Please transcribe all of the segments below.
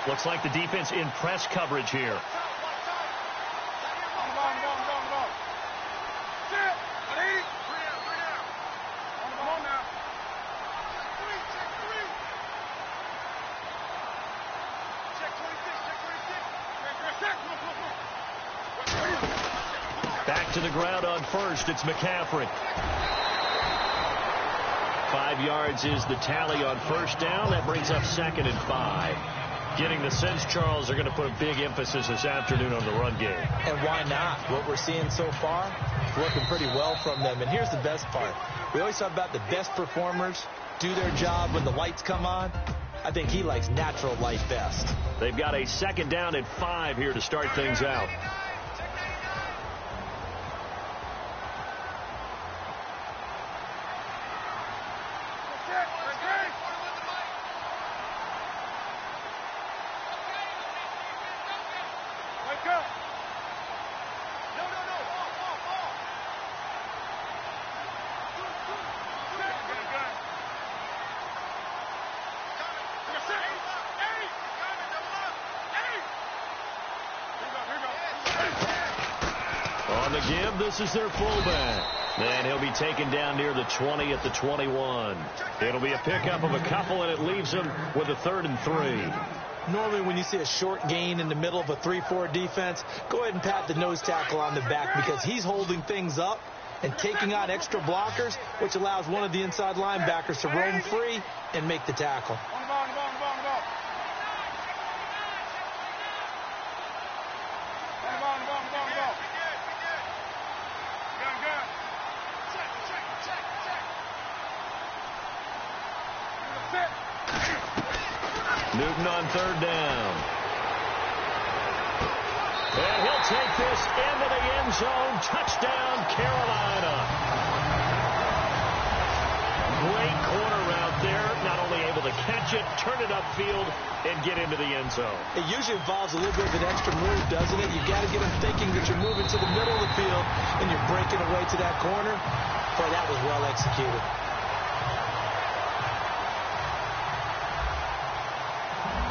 Looks like the defense in press coverage here. Back to the ground on first. It's McCaffrey. 5 yards is the tally on first down. That brings up 2nd and 5. Getting the sense, Charles, they're going to put a big emphasis this afternoon on the run game. And why not? What we're seeing so far, working pretty well from them. And here's the best part. We always talk about the best performers do their job when the lights come on. I think he likes natural light best. They've got a 2nd down and 5 here to start things out. On the give, this is their fullback. And he'll be taken down near the 20 at the 21. It'll be a pickup of a couple, and it leaves him with a 3rd and 3. Normally when you see a short gain in the middle of a 3-4 defense, go ahead and pat the nose tackle on the back because he's holding things up and taking on extra blockers, which allows one of the inside linebackers to roam free and make the tackle. Newton on 3rd down. And he'll take this into the end zone. Touchdown, Carolina. Great corner route there. Not only able to catch it, turn it upfield, and get into the end zone. It usually involves a little bit of an extra move, doesn't it? You've got to get him thinking that you're moving to the middle of the field and you're breaking away to that corner. Boy, that was well executed.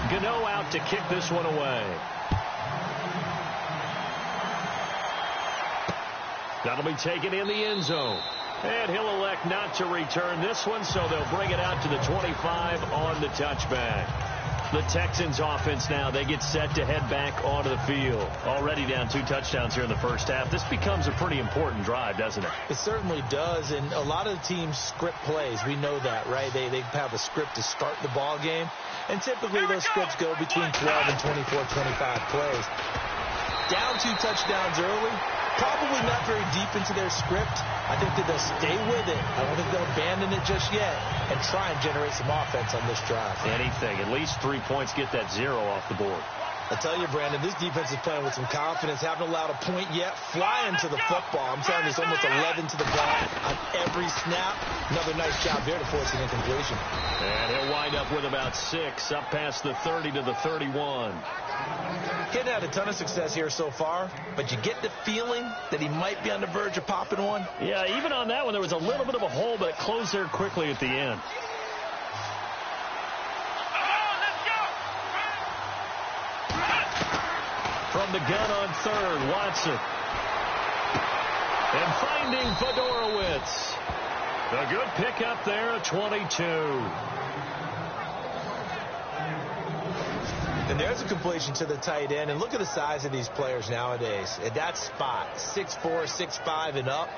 Gano out to kick this one away. That'll be taken in the end zone. And he'll elect not to return this one, so they'll bring it out to the 25 on the touchback. The Texans offense now, they get set to head back onto the field. Already down 2 touchdowns here in the first half. This becomes a pretty important drive, doesn't it? It certainly does, and a lot of the teams script plays. We know that, right? They have a script to start the ball game, and typically those scripts go between 12 and 24, 25 plays. Down 2 touchdowns early, probably not very deep into their script. I think that they'll stay with it. I don't think they'll abandon it just yet and try and generate some offense on this drive. Anything. At least 3 points, get that 0 off the board. I tell you, Brandon, this defense is playing with some confidence. Haven't allowed a point yet. Flying to the football. I'm telling you, it's almost 11 to the ball on every snap. Another nice job there to force an incompletion. And he'll wind up with about 6, up past the 30 to the 31. He hadn't had a ton of success here so far, but you get the feeling that he might be on the verge of popping one. Yeah, even on that one, there was a little bit of a hole, but it closed there quickly at the end. From the gun on 3rd, Watson. And finding Fedorowicz. A good pickup there at 22. And there's a completion to the tight end. And look at the size of these players nowadays. At that spot, 6'4", 6'5", and up.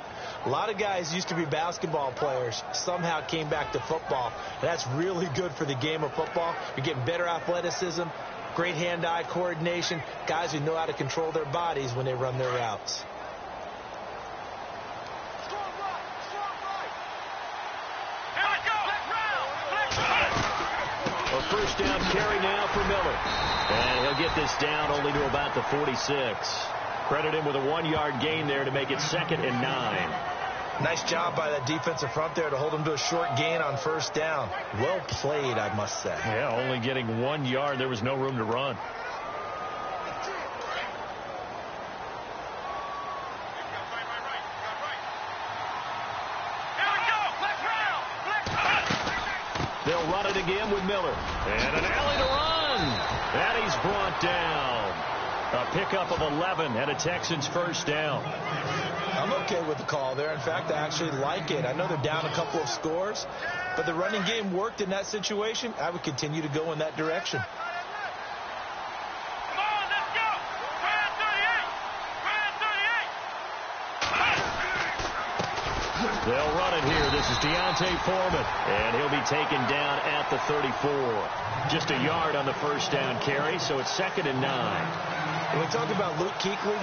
A lot of guys used to be basketball players, somehow came back to football. That's really good for the game of football. You're getting better athleticism, great hand-eye coordination, guys who know how to control their bodies when they run their routes. A first down carry now for Miller. And he'll get this down only to about the 46. Credit him with a 1-yard gain there to make it 2nd and 9. Nice job by that defensive front there to hold him to a short gain on first down. Well played, I must say. Yeah, only getting 1 yard. There was no room to run. They'll run it again with Miller. And an alley to run. And he's brought down. A pickup of 11 and a Texans first down. I'm okay with the call there. In fact, I actually like it. I know they're down a couple of scores, but the running game worked in that situation. I would continue to go in that direction. Come on, let's go. Brand 38. They'll run it here. This is Deontay Foreman, and he'll be taken down at the 34. Just a yard on the first down carry, so it's 2nd and 9. When we talk about Luke Kuechly,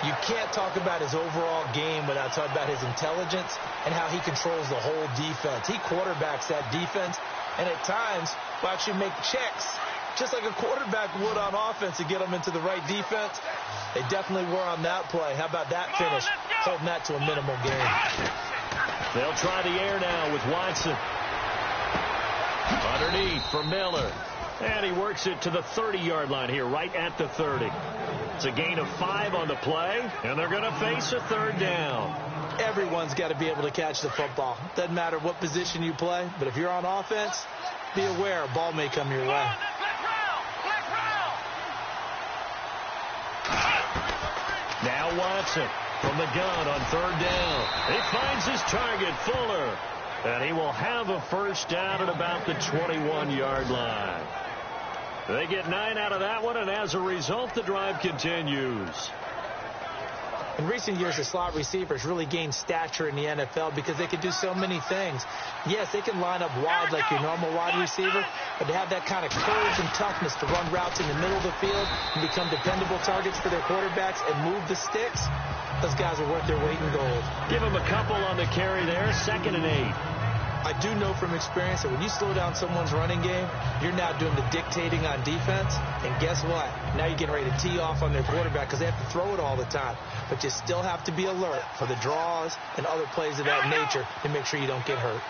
you can't talk about his overall game without talking about his intelligence and how he controls the whole defense. He quarterbacks that defense, and at times will actually make checks, just like a quarterback would on offense, to get them into the right defense. They definitely were on that play. How about that finish, holding that to a minimal gain. They'll try the air now with Watson. Underneath for Miller. And he works it to the 30-yard line here, right at the 30. It's a gain of 5 on the play, and they're going to face a 3rd down. Everyone's got to be able to catch the football. Doesn't matter what position you play, but if you're on offense, be aware a ball may come your way. Now Watson from the gun on 3rd down. He finds his target, Fuller. And he will have a first down at about the 21-yard line. They get 9 out of that one, and as a result, the drive continues. In recent years, the slot receivers really gained stature in the NFL because they can do so many things. Yes, they can line up wide like your normal wide receiver, but to have that kind of courage and toughness to run routes in the middle of the field and become dependable targets for their quarterbacks and move the sticks, those guys are worth their weight in gold. Give them a couple on the carry there, 2nd and 8. I do know from experience that when you slow down someone's running game, you're now doing the dictating on defense. And guess what? Now you're getting ready to tee off on their quarterback because they have to throw it all the time. But you still have to be alert for the draws and other plays of that nature to make sure you don't get hurt.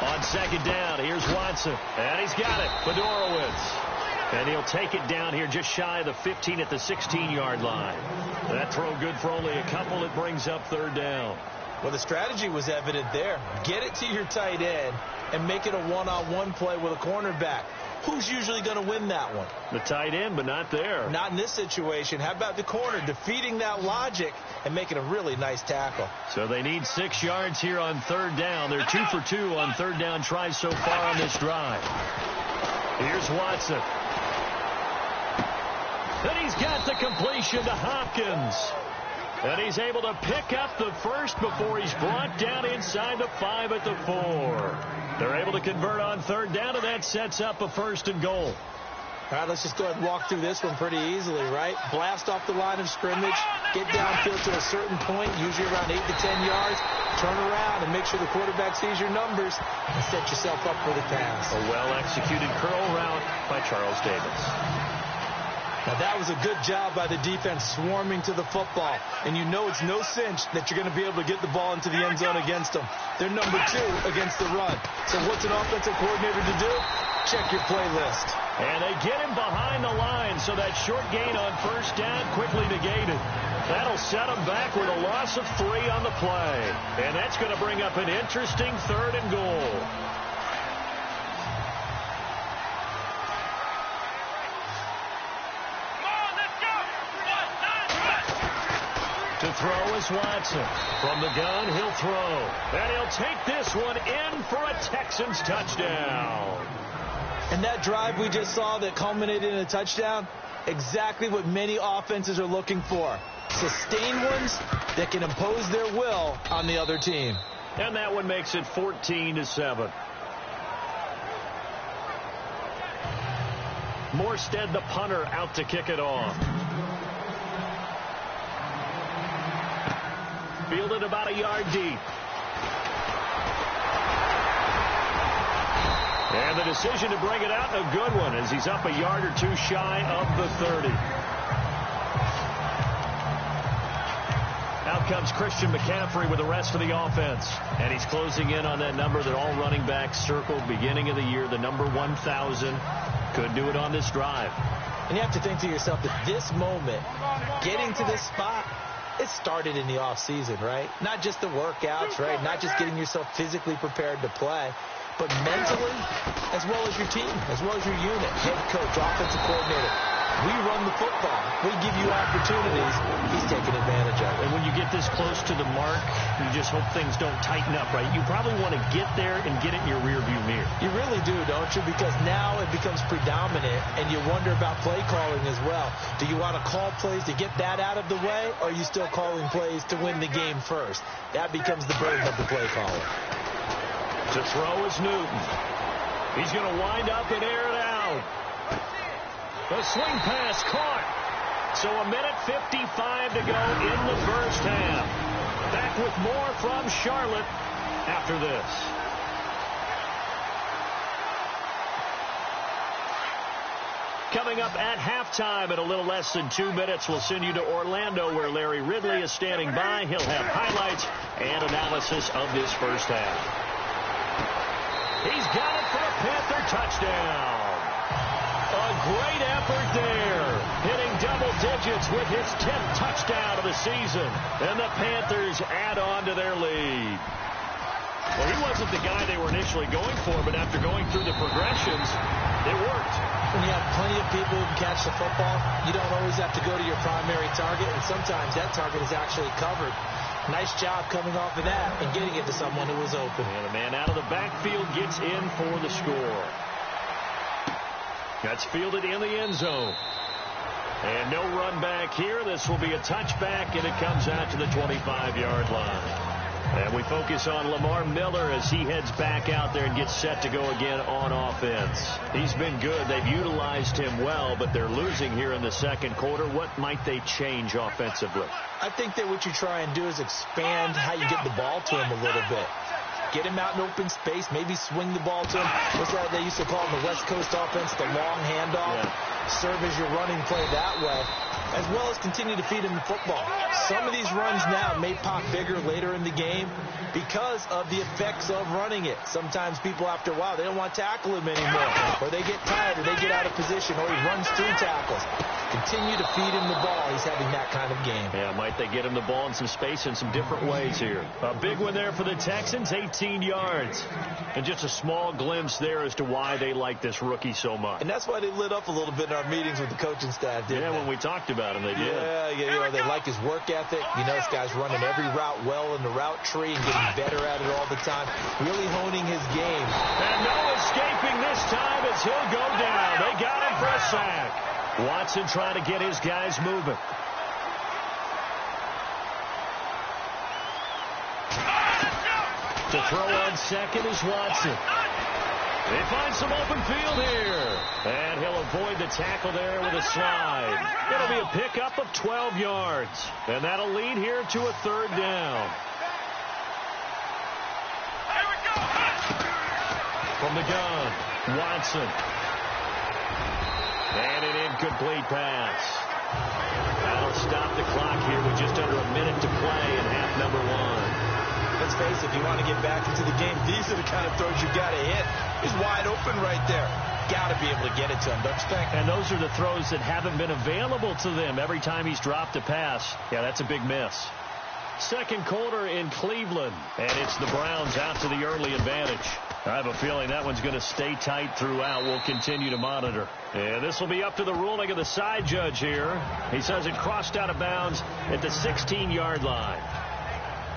On 2nd down, here's Watson. And he's got it. Fedorowicz. And he'll take it down here just shy of the 15 at the 16-yard line. That throw good for only a couple. It brings up 3rd down. Well, the strategy was evident there. Get it to your tight end and make it a one-on-one play with a cornerback. Who's usually going to win that one? The tight end, but not there. Not in this situation. How about the corner defeating that logic and making a really nice tackle? So they need 6 yards here on 3rd down. They're 2 for 2 on 3rd down tries so far on this drive. Here's Watson. And he's got the completion to Hopkins. And he's able to pick up the first before he's brought down inside the 5 at the 4. They're able to convert on 3rd down, and that sets up a 1st and goal. All right, let's just go ahead and walk through this one pretty easily, right? Blast off the line of scrimmage, get downfield to a certain point, usually around 8 to 10 yards, turn around and make sure the quarterback sees your numbers and set yourself up for the pass. A well-executed curl route by Charles Davis. Now, that was a good job by the defense swarming to the football. And you know it's no cinch that you're going to be able to get the ball into the end zone against them. They're number 2 against the run. So what's an offensive coordinator to do? Check your playlist. And they get him behind the line, so that short gain on 1st down quickly negated. That'll set him back with a loss of 3 on the play. And that's going to bring up an interesting 3rd and goal. To throw is Watson. From the gun, he'll throw. And he'll take this one in for a Texans touchdown. And that drive we just saw that culminated in a touchdown, exactly what many offenses are looking for. Sustained ones that can impose their will on the other team. And that one makes it 14-7. Morstead, the punter, out to kick it off. Fielded about a yard deep. And the decision to bring it out, a good one, as he's up a yard or 2 shy of the 30. Out comes Christian McCaffrey with the rest of the offense. And he's closing in on that number that all running backs circled beginning of the year, the number 1,000. Could do it on this drive. And you have to think to yourself, at this moment, getting to this spot, it started in the offseason, right? Not just the workouts, right? Not just getting yourself physically prepared to play, but mentally, as well as your team, as well as your unit, head coach, offensive coordinator. We run the football. We give you opportunities. He's taking advantage of it. And when you get this close to the mark, you just hope things don't tighten up, right? You probably want to get there and get it in your rearview mirror. You really do, don't you? Because now it becomes predominant, and you wonder about play calling as well. Do you want to call plays to get that out of the way, or are you still calling plays to win the game first? That becomes the burden of the play caller. To throw is Newton. He's going to wind up and air it out. The swing pass caught. So a minute 55 to go in the first half. Back with more from Charlotte after this. Coming up at halftime in a little less than 2 minutes, we'll send you to Orlando where Larry Ridley is standing by. He'll have highlights and analysis of this first half. He's got it for a Panther touchdown. A great effort there, hitting double digits with his 10th touchdown of the season. And the Panthers add on to their lead. Well, he wasn't the guy they were initially going for, but after going through the progressions, it worked. When you have plenty of people who can catch the football, you don't always have to go to your primary target, and sometimes that target is actually covered. Nice job coming off of that and getting it to someone who was open. And a man out of the backfield gets in for the score. That's fielded in the end zone. And no run back here. This will be a touchback, and it comes out to the 25-yard line. And we focus on Lamar Miller as he heads back out there and gets set to go again on offense. He's been good. They've utilized him well, but they're losing here in the second quarter. What might they change offensively? I think that what you try and do is expand how you get the ball to him a little bit. Get him out in open space, maybe swing the ball to him. What's that they used to call in the West Coast offense, the long handoff? Yeah. Serve as your running play that way, as well as continue to feed him the football. Some of these runs now may pop bigger later in the game because of the effects of running it. Sometimes people, after a while, they don't want to tackle him anymore, or they get tired, or they get out of position, or he runs through tackles. Continue to feed him the ball. He's having that kind of game. Yeah, might they get him the ball in some space in some different ways here. A big one there for the Texans, 18 yards. And just a small glimpse there as to why they like this rookie so much. And that's why they lit up a little bit in our meetings with the coaching staff, didn't they? When we talked about him, they did. Yeah, they like his work ethic. You know, this guy's running every route well in the route tree and getting better at it all the time. Really honing his game. And no escaping this time as he'll go down. They got him for a sack. Watson trying to get his guys moving. To throw on second is Watson. They find some open field here. And he'll avoid the tackle there with a slide. It'll be a pickup of 12 yards. And that'll lead here to a third down. From the gun, Watson. And an incomplete pass. That'll stop the clock here with just under a minute to play in half number one. Let's face it, if you want to get back into the game, these are the kind of throws you got to hit. He's wide open right there. Got to be able to get it to him, don't you think? And those are the throws that haven't been available to them every time he's dropped a pass. Yeah, that's a big miss. Second quarter in Cleveland, and it's the Browns out to the early advantage. I have a feeling that one's going to stay tight throughout. We'll continue to monitor. And this will be up to the ruling of the side judge here. He says it crossed out of bounds at the 16-yard line.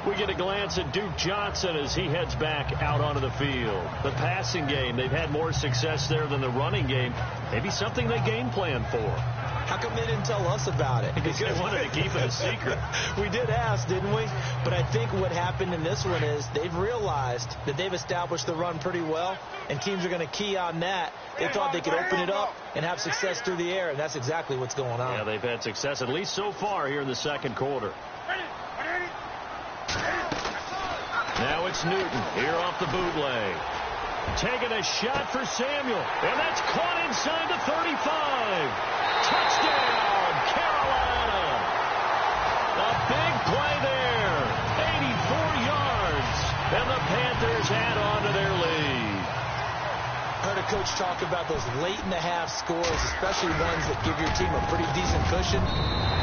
We get a glance at Duke Johnson as he heads back out onto the field. The passing game, they've had more success there than the running game. Maybe something they game plan for. How come they didn't tell us about it? Because they wanted to keep it a secret. We did ask, didn't we? But I think what happened in this one is they've realized that they've established the run pretty well, and teams are going to key on that. They thought they could open it up and have success through the air, and that's exactly what's going on. Yeah, they've had success, at least so far here in the second quarter. Now it's Newton here off the bootleg. Taking a shot for Samuel. And that's caught inside the 35. Touchdown, Carolina. A big play there. 84 yards. And the Panthers add on to their lead. I heard a coach talk about those late-in-the-half scores, especially ones that give your team a pretty decent cushion.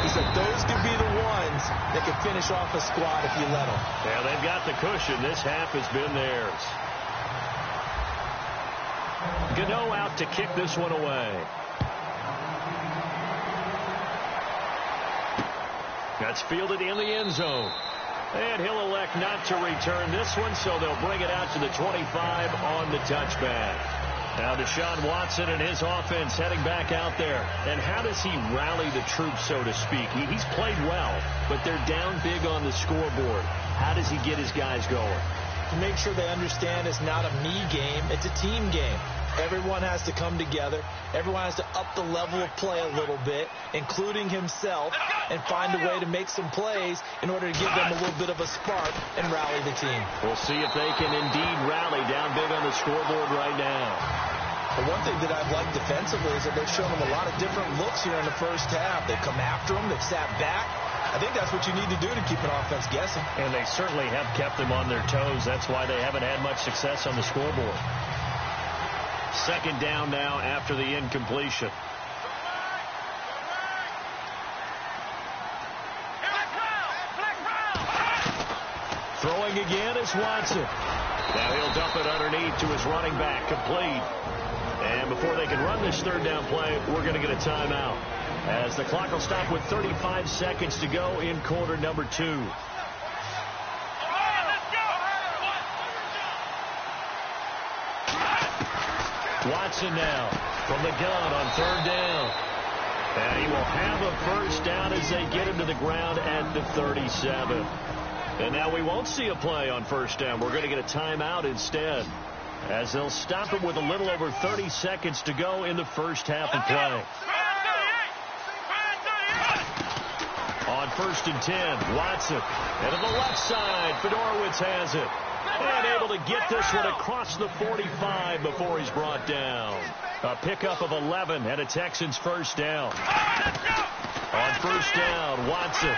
He said those could be the ones that could finish off a squad if you let them. Yeah, they've got the cushion. This half has been theirs. Gano out to kick this one away. That's fielded in the end zone. And he'll elect not to return this one, so they'll bring it out to the 25 on the touchback. Now Deshaun Watson and his offense heading back out there. And how does he rally the troops, so to speak? He's played well, but they're down big on the scoreboard. How does he get his guys going? To make sure they understand it's not a me game, it's a team game. Everyone has to come together. Everyone has to up the level of play a little bit, including himself, and find a way to make some plays in order to give them a little bit of a spark and rally the team. We'll see if they can indeed rally down big on the scoreboard right now. The one thing that I've liked defensively is that they've shown them a lot of different looks here in the first half. They've come after them. They've sat back. I think that's what you need to do to keep an offense guessing. And they certainly have kept them on their toes. That's why they haven't had much success on the scoreboard. Second down now after the incompletion. Throwing again is Watson. Now he'll dump it underneath to his running back, complete. And before they can run this third down play, we're going to get a timeout, as the clock will stop with 35 seconds to go in quarter number 2. Watson now from the gun on third down. And he will have a first down as they get him to the ground at the 37. And now we won't see a play on first down. We're going to get a timeout instead, as they'll stop it with a little over 30 seconds to go in the first half of play. On first and 10, Watson. And to the left side, Fedorowicz has it. And able to get this one across the 45 before he's brought down. A pickup of 11 and a Texans first down. On first down, Watson.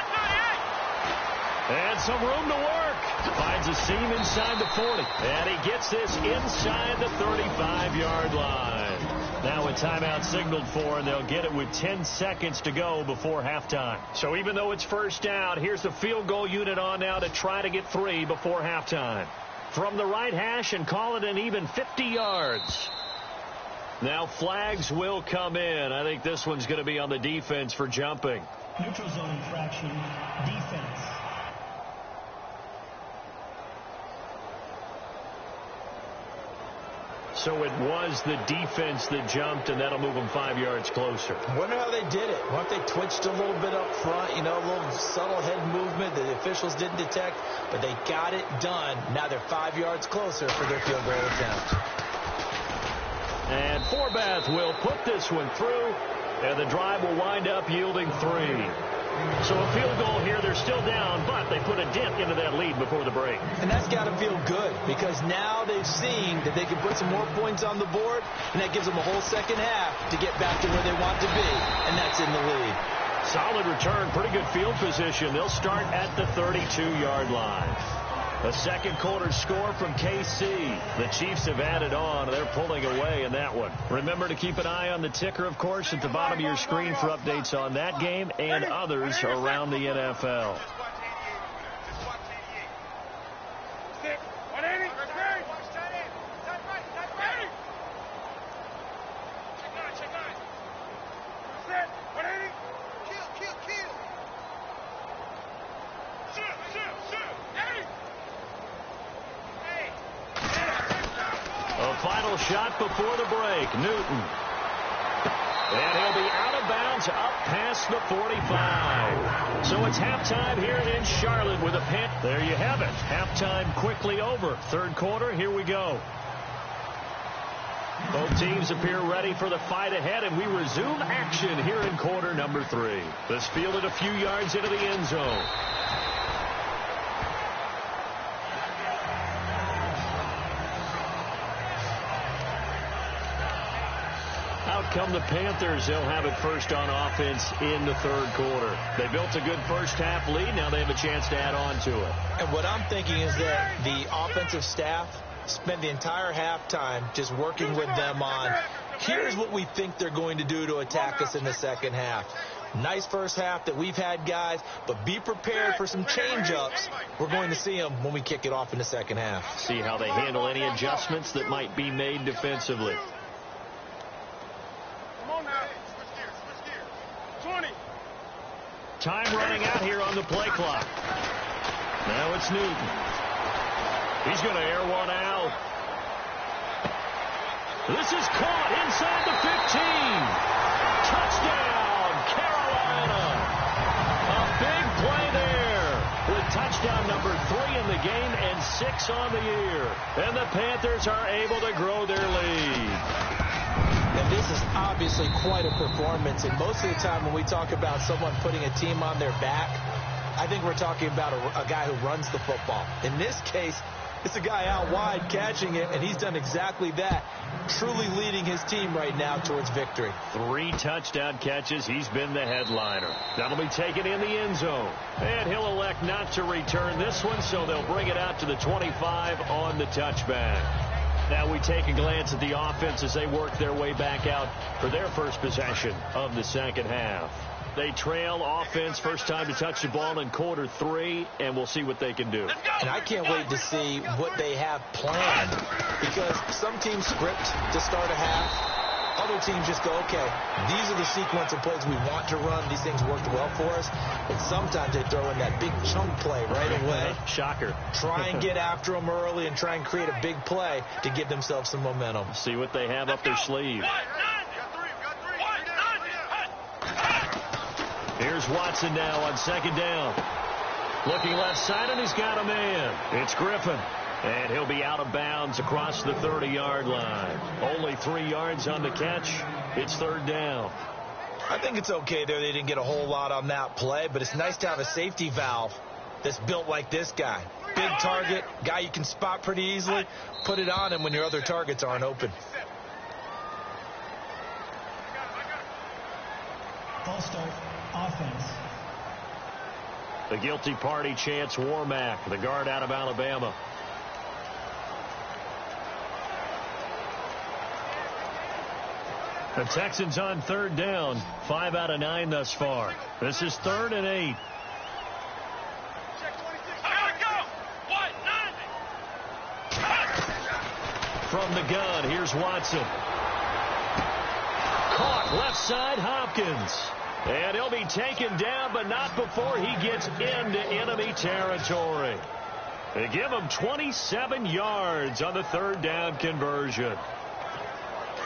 And some room to work. Finds a seam inside the 40. And he gets this inside the 35-yard line. Now a timeout signaled for, and they'll get it with 10 seconds to go before halftime. So even though it's first down, here's the field goal unit on now to try to get 3 before halftime. From the right hash and call it an even 50 yards. Now flags will come in. I think this one's going to be on the defense for jumping. Neutral zone infraction, defense. So it was the defense that jumped, and that'll move them 5 yards closer. I wonder how they did it. What if they twitched a little bit up front, a little subtle head movement that the officials didn't detect, but they got it done. Now they're 5 yards closer for their field goal attempt. And Forbath will put this one through, and the drive will wind up yielding 3. So a field goal here. They're still down, but they put a dent into that lead before the break. And that's got to feel good, because now they've seen that they can put some more points on the board, and that gives them a whole second half to get back to where they want to be, and that's in the lead. Solid return, pretty good field position. They'll start at the 32-yard line. A second quarter score from KC. The Chiefs have added on. They're pulling away in that one. Remember to keep an eye on the ticker, of course, at the bottom of your screen for updates on that game and others around the NFL. Final shot before the break. Newton. And he'll be out of bounds up past the 45. So it's halftime here in Charlotte with a pin. There you have it. Halftime quickly over. Third quarter, here we go. Both teams appear ready for the fight ahead, and we resume action here in quarter number 3. This fielded a few yards into the end zone. Out come the Panthers. They'll have it first on offense in the third quarter. They built a good first half lead. Now they have a chance to add on to it. And what I'm thinking is that the offensive staff spent the entire halftime just working with them on, here's what we think they're going to do to attack us in the second half. Nice first half that we've had, guys, but be prepared for some change-ups. We're going to see them when we kick it off in the second half. See how they handle any adjustments that might be made defensively. Come on now. Switch gears. 20. Time running out here on the play clock. Now it's Newton. He's going to air one out. This is caught inside the 15. Touchdown, Carolina. A big play there with touchdown number 3 in the game and 6 on the year. And the Panthers are able to grow their lead. And this is obviously quite a performance. And most of the time when we talk about someone putting a team on their back, I think we're talking about a guy who runs the football. In this case, it's a guy out wide catching it, and he's done exactly that, truly leading his team right now towards victory. 3 touchdown catches. He's been the headliner. That'll be taken in the end zone. And he'll elect not to return this one, so they'll bring it out to the 25 on the touchback. Now we take a glance at the offense as they work their way back out for their first possession of the second half. They trail offense first time to touch the ball in quarter 3, and we'll see what they can do. And I can't wait to see what they have planned, because some teams script to start a half. Other teams just go, okay, these are the sequence of plays we want to run. These things worked well for us. But sometimes they throw in that big chunk play right away. Shocker. Try and get after them early and try and create a big play to give themselves some momentum. See what they have up their sleeve. Here's Watson now on second down. Looking left side, and he's got a man. It's Griffin. And he'll be out of bounds across the 30-yard line. Only 3 yards on the catch. It's third down. I think it's okay there. They didn't get a whole lot on that play, but it's nice to have a safety valve that's built like this guy. Big target, guy you can spot pretty easily. Put it on him when your other targets aren't open. Ball start, offense. The guilty party chants Warmack, the guard out of Alabama. The Texans on third down. 5 out of 9 thus far. This is 3rd and 8. From the gun, here's Watson. Caught left side, Hopkins. And he'll be taken down, but not before he gets into enemy territory. They give him 27 yards on the third down conversion.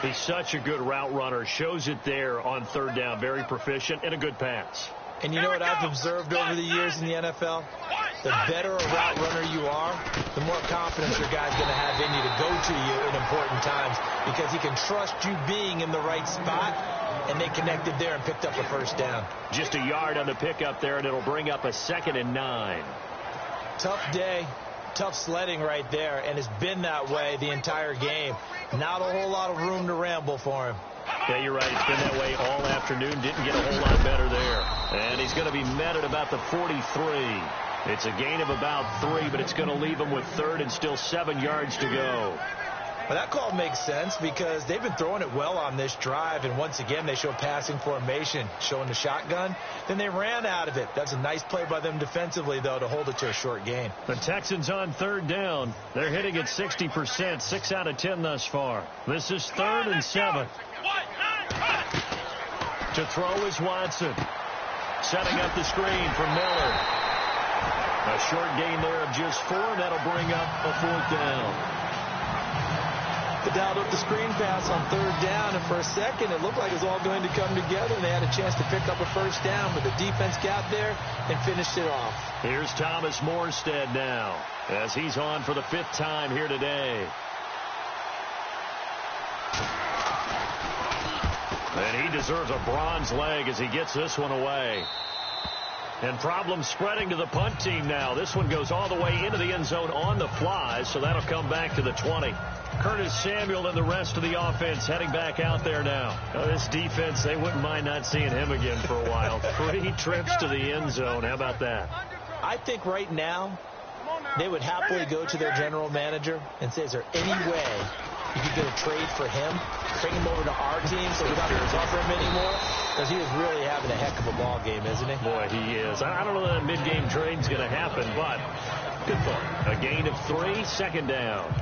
He's such a good route runner. Shows it there on third down. Very proficient and a good pass. And you know what I've observed over the years in the NFL? The better a route runner you are, the more confidence your guy's going to have in you to go to you in important times, because he can trust you being in the right spot, and they connected there and picked up a first down. Just a yard on the pickup there, and it'll bring up a 2nd and 9. Tough day, tough sledding right there, and it's been that way the entire game. Not a whole lot of room to ramble for him. Yeah, you're right. It's been that way all afternoon. Didn't get a whole lot better there. And he's going to be met at about the 43. It's a gain of about 3, but it's going to leave him with 3rd and still 7 yards to go. Well, that call makes sense because they've been throwing it well on this drive, and once again they show passing formation, showing the shotgun. Then they ran out of it. That's a nice play by them defensively, though, to hold it to a short gain. The Texans on third down. They're hitting at 60%, 6 out of 10 thus far. This is 3rd and 7. To throw is Watson. Setting up the screen for Miller. A short gain there of just 4, and that'll bring up a 4th down. They dialed up the screen pass on third down, and for a second it looked like it was all going to come together, and they had a chance to pick up a first down, but the defense got there and finished it off. Here's Thomas Morstead now as he's on for the 5th time here today. And he deserves a bronze leg as he gets this one away. And problems spreading to the punt team now. This one goes all the way into the end zone on the fly, so that'll come back to the 20. Curtis Samuel and the rest of the offense heading back out there now. This defense, they wouldn't mind not seeing him again for a while. 3 trips to the end zone. How about that? I think right now they would happily go to their general manager and say, is there any way you could get a trade for him, bring him over to our team so we're not going to cover him anymore? Because he is really having a heck of a ball game, isn't he? Boy, he is. I don't know that a mid-game trade's going to happen, but good thought. A gain of 3, second down.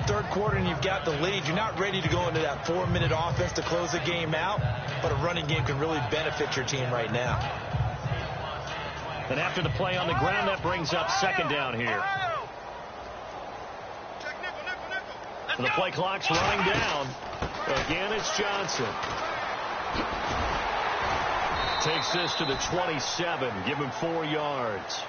Third quarter and you've got the lead. You're not ready to go into that 4-minute offense to close the game out, but a running game can really benefit your team right now. And after the play on the ground, that brings up second down here. And the play clock's running down. Again, it's Johnson. Takes this to the 27. Give him 4 yards.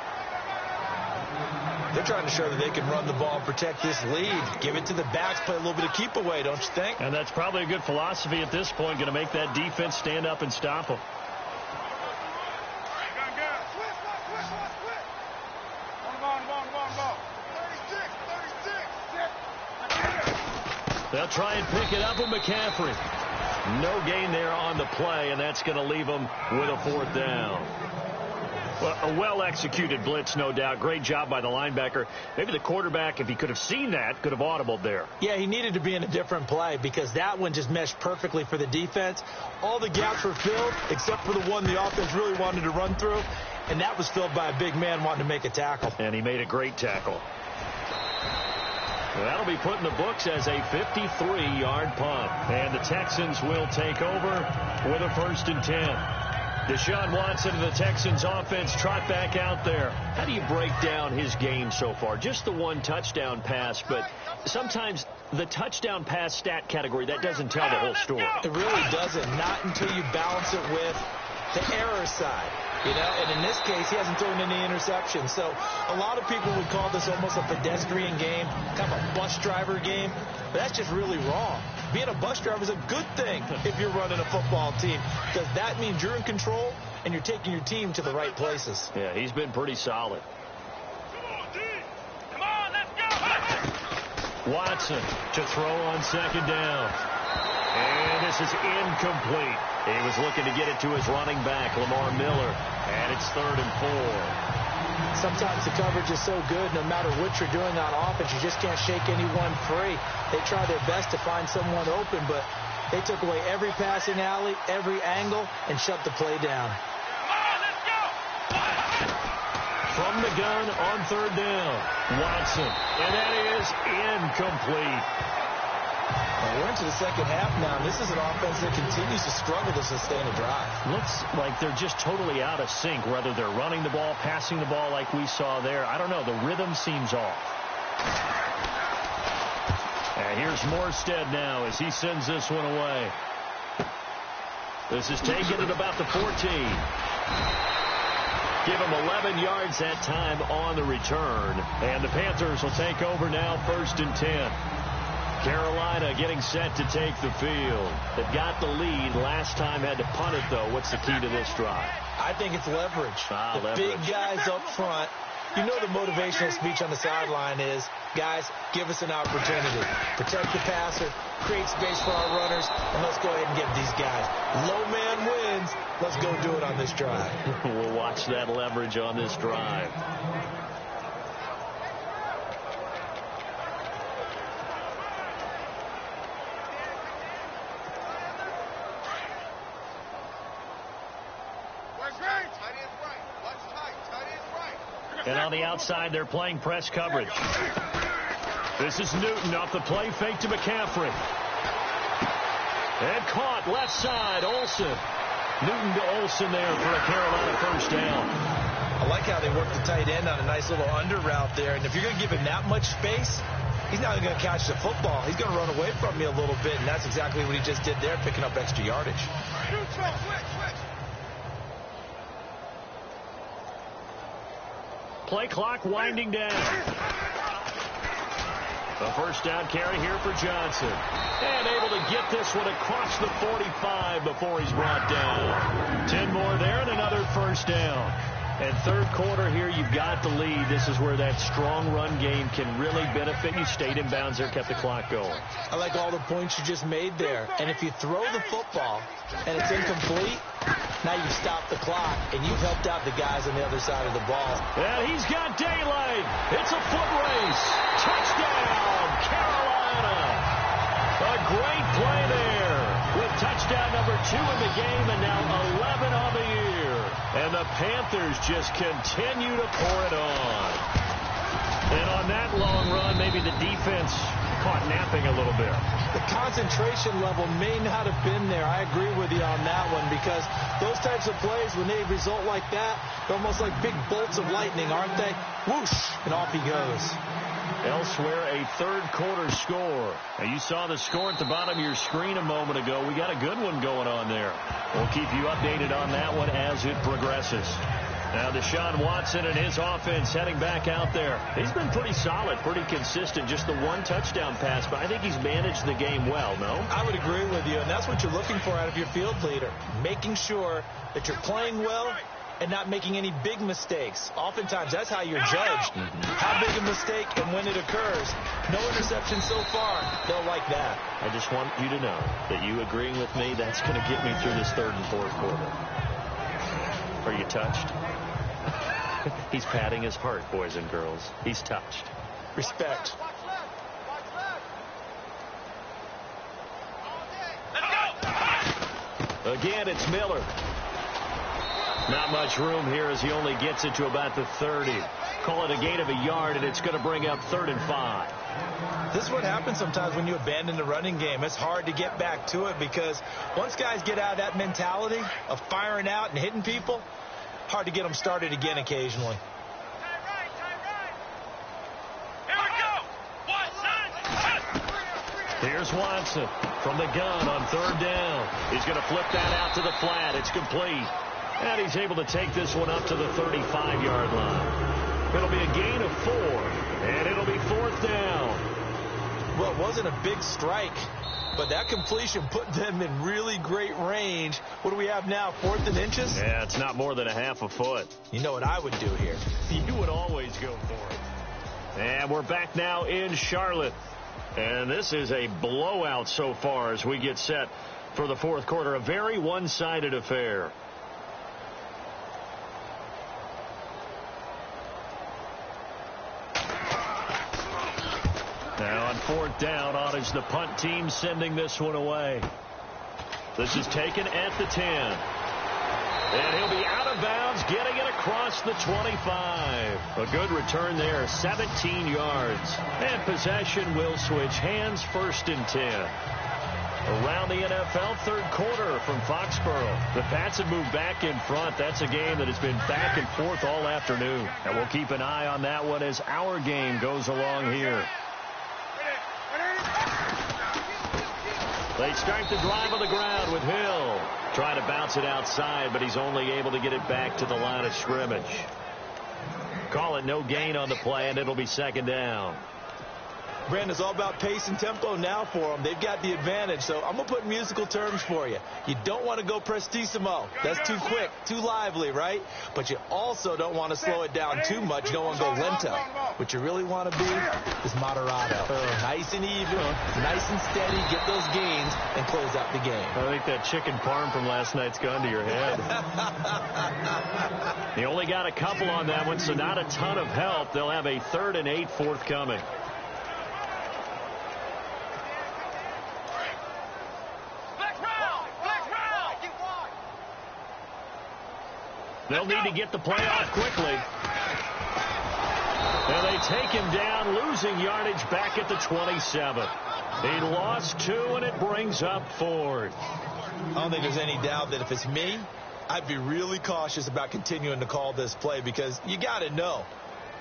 They're trying to show that they can run the ball and protect this lead. Give it to the backs, play a little bit of keep away, don't you think? And that's probably a good philosophy at this point, going to make that defense stand up and stop them. They'll try and pick it up with McCaffrey. No gain there on the play, and that's going to leave them with a 4th down. Well, a well-executed blitz, no doubt. Great job by the linebacker. Maybe the quarterback, if he could have seen that, could have audibled there. Yeah, he needed to be in a different play because that one just meshed perfectly for the defense. All the gaps were filled except for the one the offense really wanted to run through, and that was filled by a big man wanting to make a tackle. And he made a great tackle. That'll be put in the books as a 53-yard punt. And the Texans will take over with a 1st and 10. Deshaun Watson and the Texans offense trot back out there. How do you break down his game so far? Just the 1 touchdown pass, but sometimes the touchdown pass stat category, that doesn't tell the whole story. It really doesn't. Not until you balance it with the error side. You know, and in this case, he hasn't thrown any interceptions. So a lot of people would call this almost a pedestrian game, kind of a bus driver game. But that's just really wrong. Being a bus driver is a good thing if you're running a football team, because that means you're in control and you're taking your team to the right places. Yeah, he's been pretty solid. Come on, let's go. Watson to throw on second down. And this is incomplete. He was looking to get it to his running back, Lamar Miller. And it's 3rd and 4. Sometimes the coverage is so good, no matter what you're doing on offense, you just can't shake anyone free. They try their best to find someone open, but they took away every passing alley, every angle, and shut the play down. Come on, let's go. From the gun on 3rd down, Watson. And that is incomplete. We're into the second half now. This is an offense that continues to struggle to sustain a drive. Looks like they're just totally out of sync, whether they're running the ball, passing the ball like we saw there. I don't know. The rhythm seems off. And here's Morstead now as he sends this one away. This is taken at about the 14. Give him 11 yards that time on the return. And the Panthers will take over now, 1st and 10. Carolina getting set to take the field. They've got the lead. Last time had to punt it, though. What's the key to this drive? I think it's leverage. The Leverage. big guys up front. You know the motivational speech on the sideline is, guys, give us an opportunity. Protect the passer, create space for our runners, and let's go ahead and get these guys. Low man wins. Let's go do it on this drive. We'll watch that leverage on this drive. And on the outside, they're playing press coverage. This is Newton off the play fake to McCaffrey. And caught left side, Olsen. Newton to Olsen there for a Carolina 1st down. I like how they work the tight end on a nice little under route there. And if you're going to give him that much space, he's not going to catch the football. He's going to run away from you a little bit, and that's exactly what he just did there, picking up extra yardage. Play clock winding down. A 1st down carry here for Johnson. And able to get this one across the 45 before he's brought down. 10 more there and another 1st down. And third quarter here, you've got the lead. This is where that strong run game can really benefit you. Stayed in bounds there, kept the clock going. I like all the points you just made there. And if you throw the football and it's incomplete, now you've stopped the clock and you've helped out the guys on the other side of the ball. And he's got daylight. It's a foot race. Touchdown, Carolina. A great play there with touchdown number 2 in the game and now 11 on the year. And the Panthers just continue to pour it on. And on that long run, maybe the defense caught napping a little bit. The concentration level may not have been there. I agree with you on that one because those types of plays, when they result like that, they're almost like big bolts of lightning, aren't they? Whoosh, and off he goes. Elsewhere, a third quarter score. Now, you saw the score at the bottom of your screen a moment ago. We got a good one going on there. We'll keep you updated on that one as it progresses. Now, Deshaun Watson and his offense heading back out there. He's been pretty solid, pretty consistent. Just the one touchdown pass, but I think he's managed the game well, no? I would agree with you, and that's what you're looking for out of your field leader. Making sure that you're playing well and not making any big mistakes. Oftentimes, that's how you're judged. How big a mistake and when it occurs. No interception so far. They'll like that. I just want you to know that you agreeing with me, that's going to get me through this third and fourth quarter. Are you touched? He's patting his heart, boys and girls. He's touched. Respect. Again, it's Miller. Not much room here as he only gets it to about the 30. Call it a gain of a yard, and it's going to bring up 3rd and 5. This is what happens sometimes when you abandon the running game. It's hard to get back to it because once guys get out of that mentality of firing out and hitting people, hard to get them started again occasionally. Here's Watson from the gun on 3rd down. He's going to flip that out to the flat. It's complete. And he's able to take this one up to the 35-yard line. It'll be a gain of 4, and it'll be 4th down. Well, it wasn't a big strike, but that completion put them in really great range. What do we have now, 4th and inches? Yeah, it's not more than a half a foot. You know what I would do here? You would always go for it. And we're back now in Charlotte. And this is a blowout so far as we get set for the fourth quarter. A very one-sided affair. Now on 4th down, on is the punt team sending this one away. This is taken at the 10. And he'll be out of bounds, getting it across the 25. A good return there, 17 yards. And possession will switch hands, 1st and 10. Around the NFL, third quarter from Foxborough. The Pats have moved back in front. That's a game that has been back and forth all afternoon. And we'll keep an eye on that one as our game goes along here. They start the drive on the ground with Hill. Trying to bounce it outside, but he's only able to get it back to the line of scrimmage. Call it no gain on the play, and it'll be 2nd down. Brandon, it's all about pace and tempo now for them. They've got the advantage, so I'm going to put musical terms for you. You don't want to go prestissimo. That's too quick, too lively, right? But you also don't want to slow it down too much. You don't want to go lento. What you really want to be is moderato. Nice and even, nice and steady, get those gains, and close out the game. I think that chicken parm from last night's gone to your head. He only got a couple on that one, so not a ton of help. They'll have a 3rd and 8 forthcoming. They'll need to get the play off quickly. And they take him down, losing yardage back at the 27. He lost 2, and it brings up 4th. I don't think there's any doubt that if it's me, I'd be really cautious about continuing to call this play because you got to know.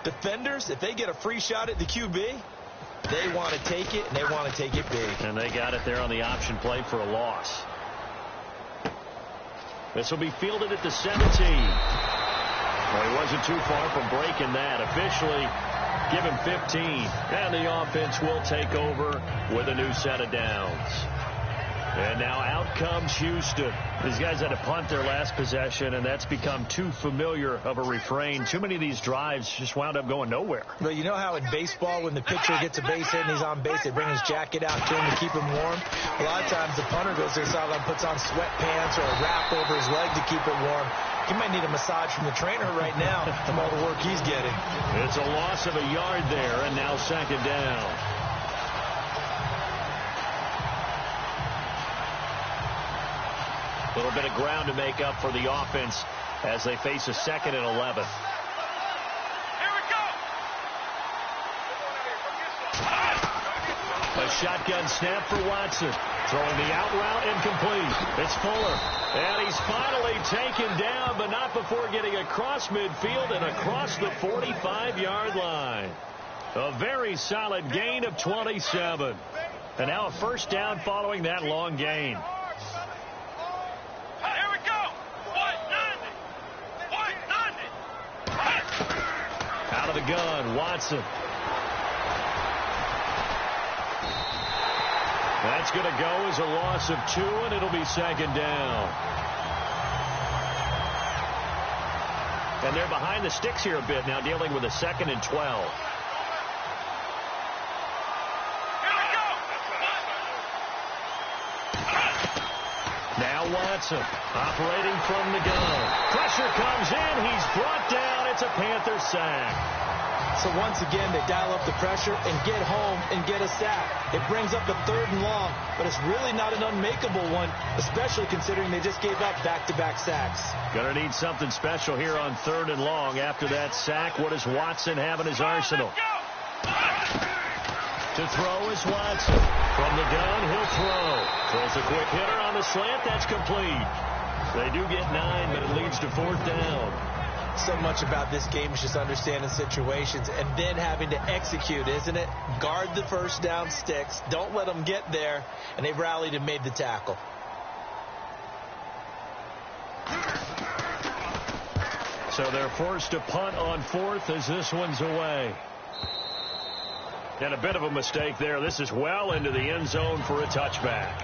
Defenders, if they get a free shot at the QB, they want to take it, and they want to take it big. And they got it there on the option play for a loss. This will be fielded at the 17. Well, he wasn't too far from breaking that. Officially, give him 15. And the offense will take over with a new set of downs. And now out comes Houston. These guys had to punt their last possession, and that's become too familiar of a refrain. Too many of these drives just wound up going nowhere. Well, you know how in baseball when the pitcher gets a base hit and he's on base, they bring his jacket out to him to keep him warm? A lot of times the punter goes to the sideline, puts on sweatpants or a wrap over his leg to keep it warm. He might need a massage from the trainer right now from all the work he's getting. It's a loss of a yard there, and now second down. A little bit of ground to make up for the offense as they face a 2nd and 11. Here we go. A shotgun snap for Watson. Throwing the out route incomplete. It's Fuller. And he's finally taken down, but not before getting across midfield and across the 45-yard line. A very solid gain of 27. And now a first down following that long gain. Here we go. 190. Out of the gun, Watson. That's going to go as a loss of 2, and it'll be second down. And they're behind the sticks here a bit now, dealing with a 2nd and 12. Now Watson operating from the gun. Pressure comes in. He's brought down. It's a Panther sack. So once again, they dial up the pressure and get home and get a sack. It brings up a 3rd and long, but it's really not an unmakeable one, especially considering they just gave up back-to-back sacks. Gonna need something special here on 3rd and long. After that sack, what does Watson have in his arsenal? To throw is Watson. From the gun, he'll throw. Throws a quick hitter on the slant. That's complete. They do get 9, but it leads to 4th down. So much about this game is just understanding situations and then having to execute, isn't it? Guard the first down sticks. Don't let them get there. And they've rallied and made the tackle. So they're forced to punt on 4th as this one's away. And a bit of a mistake there. This is well into the end zone for a touchback.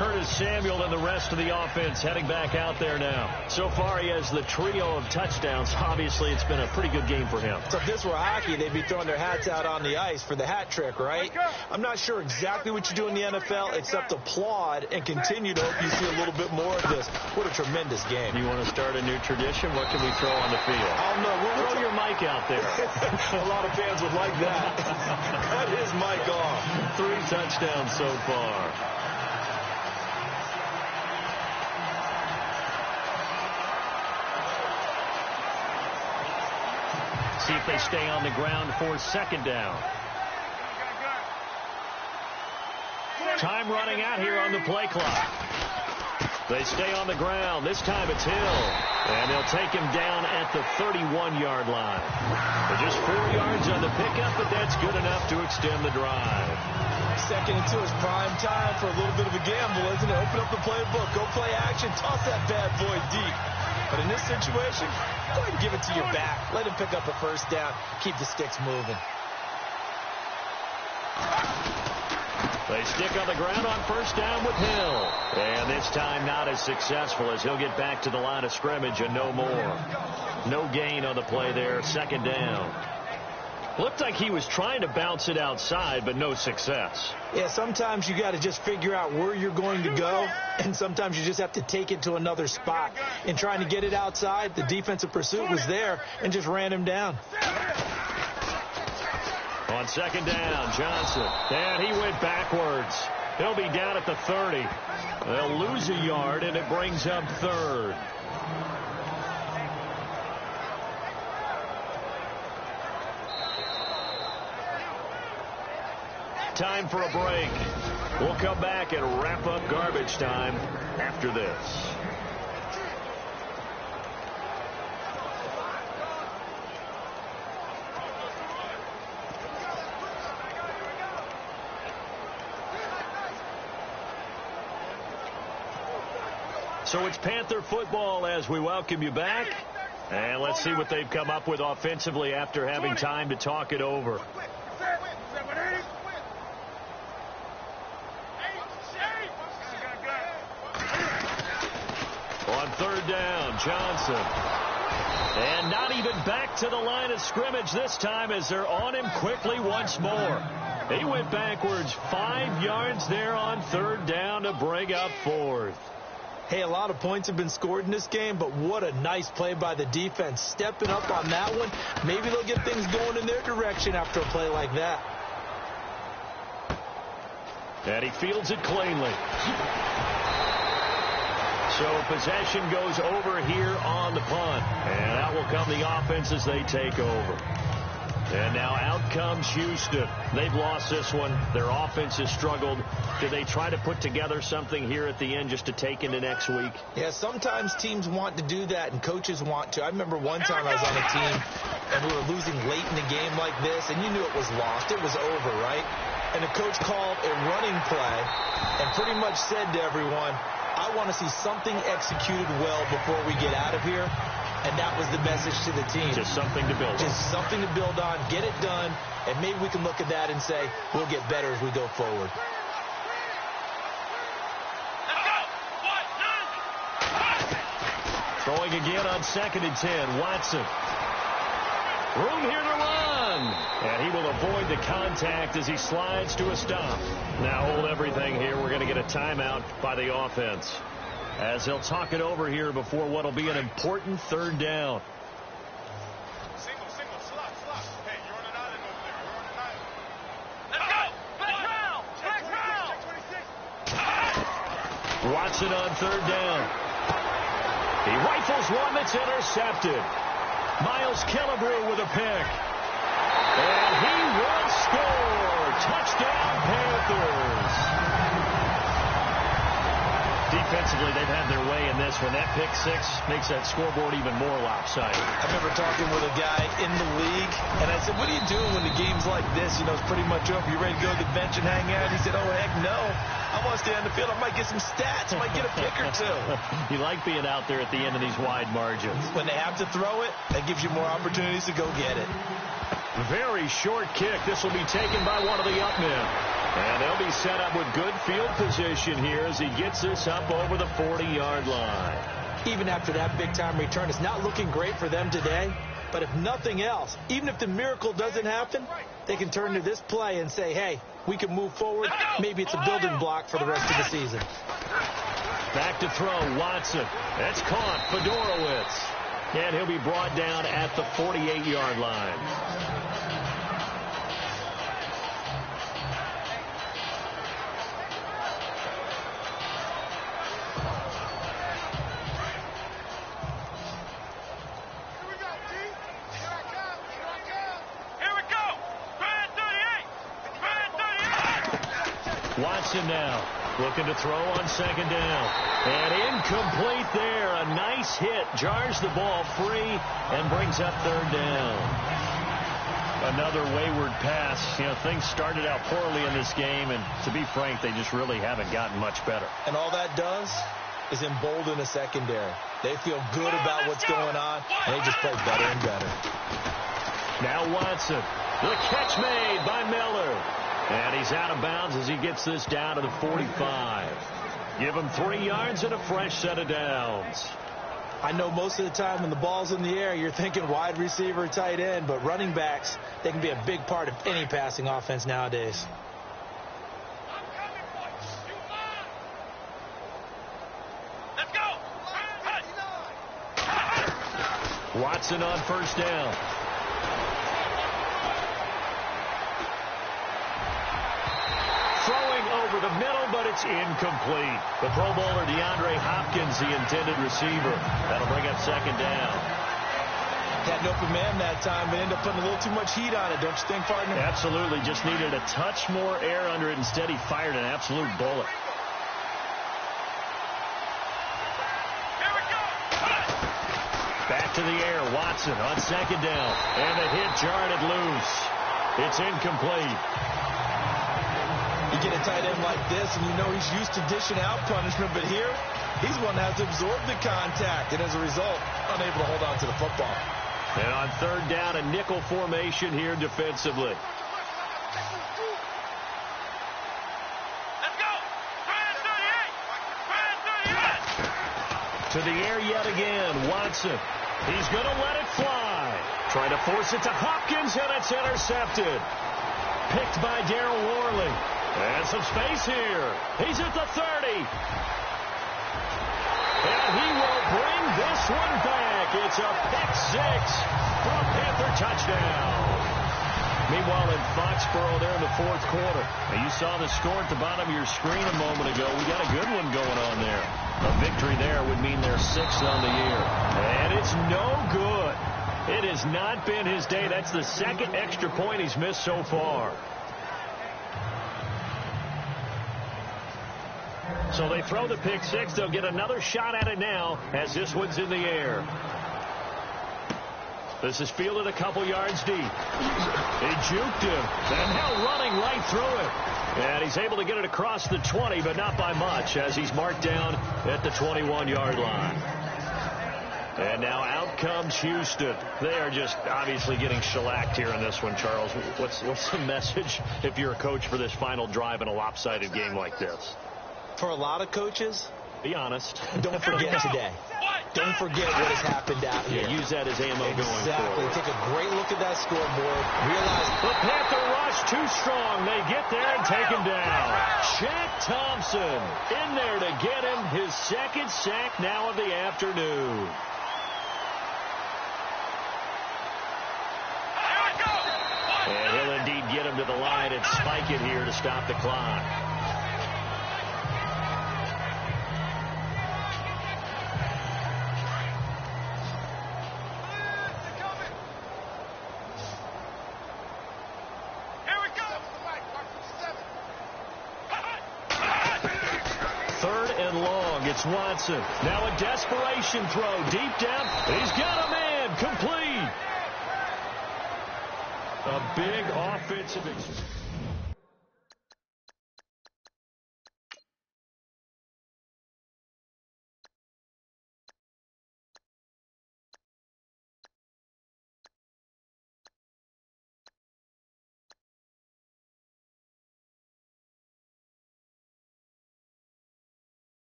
Curtis Samuel and the rest of the offense heading back out there now. So far, he has the trio of touchdowns. Obviously, it's been a pretty good game for him. So if this were hockey, they'd be throwing their hats out on the ice for the hat trick, right? I'm not sure exactly what you do in the NFL except applaud and continue to hope you see a little bit more of this. What a tremendous game. You want to start a new tradition? What can we throw on the field? Oh, no. Throw your mic out there. A lot of fans would like that. Cut his mic off. 3 touchdowns so far. See if they stay on the ground for 2nd down. Time running out here on the play clock. They stay on the ground. This time it's Hill. And they'll take him down at the 31-yard line. Just 4 yards on the pickup, but that's good enough to extend the drive. 2nd and 2 is prime time for a little bit of a gamble, isn't it? Open up the playbook. Go play action. Toss that bad boy deep. But in this situation, go ahead and give it to your back. Let him pick up a first down. Keep the sticks moving. They stick on the ground on first down with Hill. And this time not as successful as he'll get back to the line of scrimmage and no more. No gain on the play there. 2nd down. Looked like he was trying to bounce it outside, but no success. Yeah, sometimes you got to just figure out where you're going to go, and sometimes you just have to take it to another spot. In trying to get it outside, the defensive pursuit was there and just ran him down. On 2nd down, Johnson. And he went backwards. He'll be down at the 30. They'll lose a yard, and it brings up 3rd. Time for a break. We'll come back and wrap up garbage time after this. So it's Panther football as we welcome you back. And let's see what they've come up with offensively after having time to talk it over. down. Johnson. And not even back to the line of scrimmage this time as they're on him quickly once more. He went backwards 5 yards there on third down to bring up fourth. Hey, a lot of points have been scored in this game, but what a nice play by the defense. Stepping up on that one. Maybe they'll get things going in their direction after a play like that. And he fields it cleanly. So possession goes over here on the punt. And out will come the offense as they take over. And now out comes Houston. They've lost this one. Their offense has struggled. Do they try to put together something here at the end just to take into next week? Yeah, sometimes teams want to do that and coaches want to. I remember one time I was on a team and we were losing late in a game like this, and you knew it was lost. It was over, right? And the coach called a running play and pretty much said to everyone, I want to see something executed well before we get out of here. And that was the message to the team. Just something to build on. Just something to build on, get it done, and maybe we can look at that and say, we'll get better as we go forward. Throwing again on 2nd and 10. Watson. Room here to run. And he will avoid the contact as he slides to a stop. Now hold everything here. We're going to get a timeout by the offense, as they'll talk it over here before what will be an important third down. Single, slot. Hey, you're on an island over there. You're on an island. Let's go! Back round! Watson on third down. He rifles one that's intercepted. Miles Killebrew with a pick. And he will score. Touchdown, Panthers. Defensively, they've had their way in this one. That pick six makes that scoreboard even more lopsided. I remember talking with a guy in the league, and I said, what are you doing when the game's like this? You know, it's pretty much over. You ready to go to the bench and hang out? He said, oh, heck no. I want to stay on the field. I might get some stats. I might get a pick or two. You like being out there at the end of these wide margins. When they have to throw it, that gives you more opportunities to go get it. Very short kick. This will be taken by one of the up men. And they'll be set up with good field position here as he gets this up over the 40-yard line. Even after that big-time return, it's not looking great for them today. But if nothing else, even if the miracle doesn't happen, they can turn to this play and say, hey, we can move forward. Maybe it's a building block for the rest of the season. Back to throw, Watson. That's caught, Fedorowicz. And he'll be brought down at the 48-yard line. Watson now looking to throw on 2nd down. And incomplete there. A nice hit. Jars the ball free and brings up 3rd down. Another wayward pass. You know, things started out poorly in this game, and to be frank, they just really haven't gotten much better. And all that does is embolden the secondary. They feel good about what's going on, and they just play better and better. Now Watson. The catch made by Miller. And he's out of bounds as he gets this down to the 45. Give him 3 yards and a fresh set of downs. I know most of the time when the ball's in the air, you're thinking wide receiver, tight end, but running backs, they can be a big part of any passing offense nowadays. Let's go! Watson on 1st down. Throwing over the middle, but it's incomplete. The Pro Bowler DeAndre Hopkins, the intended receiver. That'll bring up 2nd down. Had an open man that time, but ended up putting a little too much heat on it, don't you think, partner? Absolutely. Just needed a touch more air under it. Instead, he fired an absolute bullet. Here we go! Back to the air. Watson on 2nd down. And the hit jarred it loose. It's incomplete. You get a tight end like this, and you know he's used to dishing out punishment, but here, he's one that has to absorb the contact, and as a result, unable to hold on to the football. And on 3rd down, a nickel formation here defensively. Let's go! To the air yet again. Watson. He's going to let it fly. Trying to force it to Hopkins, and it's intercepted. Picked by Darryl Worley. And some space here. He's at the 30. And he will bring this one back. It's a pick six for a Panther touchdown. Meanwhile, in Foxborough there in the fourth quarter. Now, you saw the score at the bottom of your screen a moment ago. We got a good one going on there. A victory there would mean they're 6th on the year. And it's no good. It has not been his day. That's the second extra point he's missed so far. So they throw the pick six. They'll get another shot at it now as this one's in the air. This is fielded a couple yards deep. He juked him. And now running right through it. And he's able to get it across the 20, but not by much, as he's marked down at the 21-yard line. And now out comes Houston. They are just obviously getting shellacked here in this one, Charles. What's the message if you're a coach for this final drive in a lopsided game like this? For a lot of coaches, be honest. Don't forget today. Don't forget what has happened out here. Yeah, use that as ammo going forward. Exactly. Take a great look at that scoreboard. Realize the Panther rush too strong. They get there and take him down. Shaq Thompson in there to get him his second sack now of the afternoon. And he'll indeed get him to the line and spike it here to stop the clock. It's Watson. Now a desperation throw deep down. He's got a man. Complete. A big offensive experience.